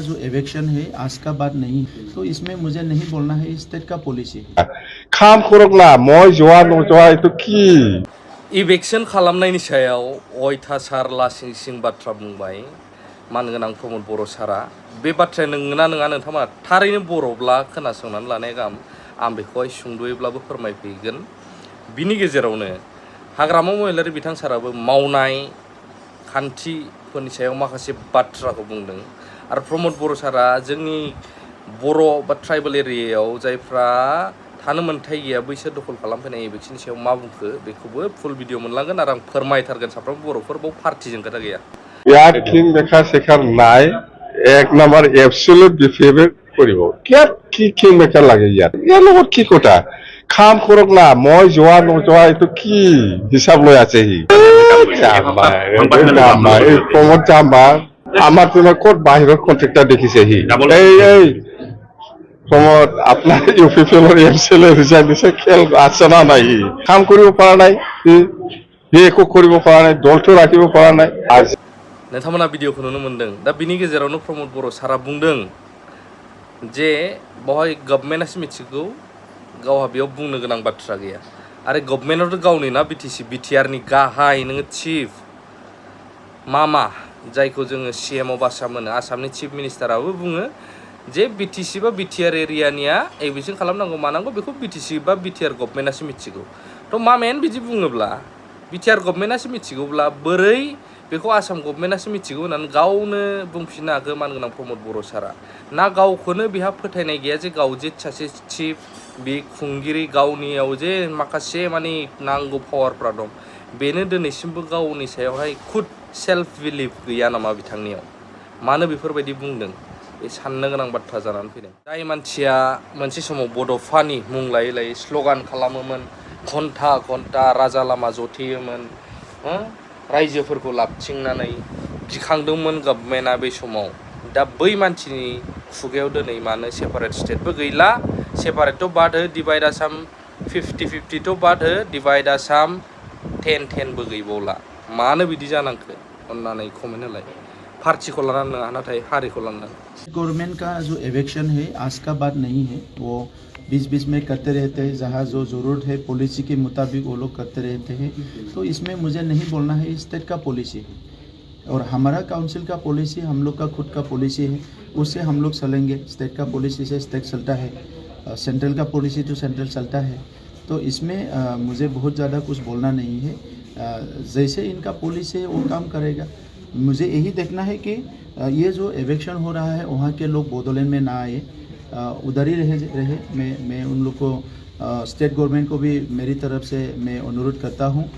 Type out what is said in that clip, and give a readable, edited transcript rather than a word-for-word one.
जो एविक्शन है आज का बात नहीं, तो इसमें मुझे नहीं बोलना है, स्टेट का पॉलिसी। खाम खरगना मय जवा नजवा तो की इवेक्शन खालामनायनि सायाव अयथासार लासिं सिं बाथ्रा बुंबाय मानगोनां प्रमद बर' सारा। बे बाथ्राया नंगौना नङा नोंथाङा थारैनो बर'ब्ला खोनासंनानै लानाया गाहाम। आं बेखौहाय सुंद'यैब्लाबो फोरमायफैगोन। बिनि गेजेरावनो हाग्रामा महिलारि बिथां साराबो मावनाय खान्थिफोरनि सायाव माखासे बाथ्राखौ बुंदों आरो प्रमद बर' सारा जोंनि बर' बा ट्राइबेल एरियायाव जायफ्रा थानो मोन्थाय गैया बैसोर दखल खालामफैनाय इवेक्शननि सायाव मा बुंखो बेखौबो फुल भिडिअ मोनलांगोन आरो आं फोरमायथारगोन साफ्रोमबो बर'फोर बाव पार्टिजों खोथा गैया। ইয়ার কিং মেকা শেখার নাই এক নাম্বার এবসলিউট বিহেভিয়ার করিব কিয়া কি কিং মেকা লাগে ইয়ার লগত কি কথা খাম খরক না ময় জৱা নজৱা তো কি হিসাব লৈ আছে হি জাম্বা এই প্রমোদ জাম্বা আমার তুমি কোট বাহিরের কন্ট্রাক্টর দেখিছে হি এই প্রমোদ আপনার ইউপিপিএল এমসিএল রিজাইন দিছে খেল আছে না নাই কাম কৰিব পৰা নাই হি একো কৰিব পৰা নাই দলটো ৰাখিব পৰা নাই আজ नोंथांमोना भिडिअखौ नुनो मोन्दों। दा बिनि गेजेरावनो प्रमद बर' सारा बुंदों जे बेवहाय गभर्नमेन्टआसो मिथिगौ, गावहा बेयाव बुंनो गोनां बाथ्रा गैया। आरो गभर्नमेन्टआथ' गावनि ना बिटिआरनि गाहाय नोङो चिफ मामा जायखौ जोङो सिएमअ भाषा मोनो, आसामनि चिफ मिनिस्टाराबो बुङो जे बिटिसि बा बिटिआर एरियानिया एविक्शन खालामनांगौ मानांगौ बेखौ बिटिसि बा बिटिआर गभर्नमेन्टआसो मिथिगौ। थ' मामायानो बिदि बुङोब्ला बिटिआर गभर्नमेन्टआसो मिथिगौब्ला बोरै बेखौ आसाम गभर्नमेन्टआसो मिथिगौ होननानै गावनो बुंफिननो हागौ मानगोनां प्रमद बर' सारा। ना गावखौनो बेहा फोथायनाय गैया जे गाव जे सासे चिफ बे खुंगिरि गावनियाव जे माखासे माने नांगौ पावारफ्रा दं, बेनो दिनैसिमबो गावनि सायावहाय खुद सेल्फ बिलिफ गैया नामा बिथांनियाव? मानो बेफोरबायदि बुंदों? बे साननो गोनां बाथ्रा जानानै फैदों। जाय मानसिया मोनसे समाव बड'फानि मुं लायै लायै स्ल'गान खालामोमोन, घन्टा घन्टा राजा लामा जथेयोमोन, रायजोफोरखौ लाबथिंनानै गिखांदोंमोन गभर्नमेन्टआ बै समाव। दा बै मानसिनि खुगायाव दिनै मानो सेपारेट स्टेटबो गैला, सेपारेटथ' बाद हो, डिभाइड आसाम 50-50थ' बाद हो, डिभाइड आसाम 10-10बो गैबावला। मानो बिदि जानांखो अन्नानै कमेन्ट होलाय। पार्टिखौ लानानै नङा नाथाय हारिखौ लानानै। गवर्नमेंट का जो एविक्शन है आज का बात नहीं है, वो बीच बीच में करते रहते हैं, जहाँ जो ज़रूरत है पॉलिसी के मुताबिक वो लोग करते रहते हैं। तो इसमें मुझे नहीं बोलना है, स्टेट का पॉलिसी है और हमारा काउंसिल का पॉलिसी हम लोग का खुद का पॉलिसी है, उससे हम लोग चलेंगे। स्टेट का पॉलिसी से स्टेट चलता है, सेंट्रल का पॉलिसी तो सेंट्रल चलता है। तो इसमें मुझे बहुत ज़्यादा कुछ बोलना नहीं है। जैसे इनका पॉलिसी है वो काम करेगा। मुझे यही देखना है कि ये जो एविक्शन हो रहा है वहाँ के लोग बोडोलैंड में ना आए, उधर ही रहे। मैं उन लोग को स्टेट गवर्नमेंट को भी मेरी तरफ से मैं अनुरोध करता हूँ।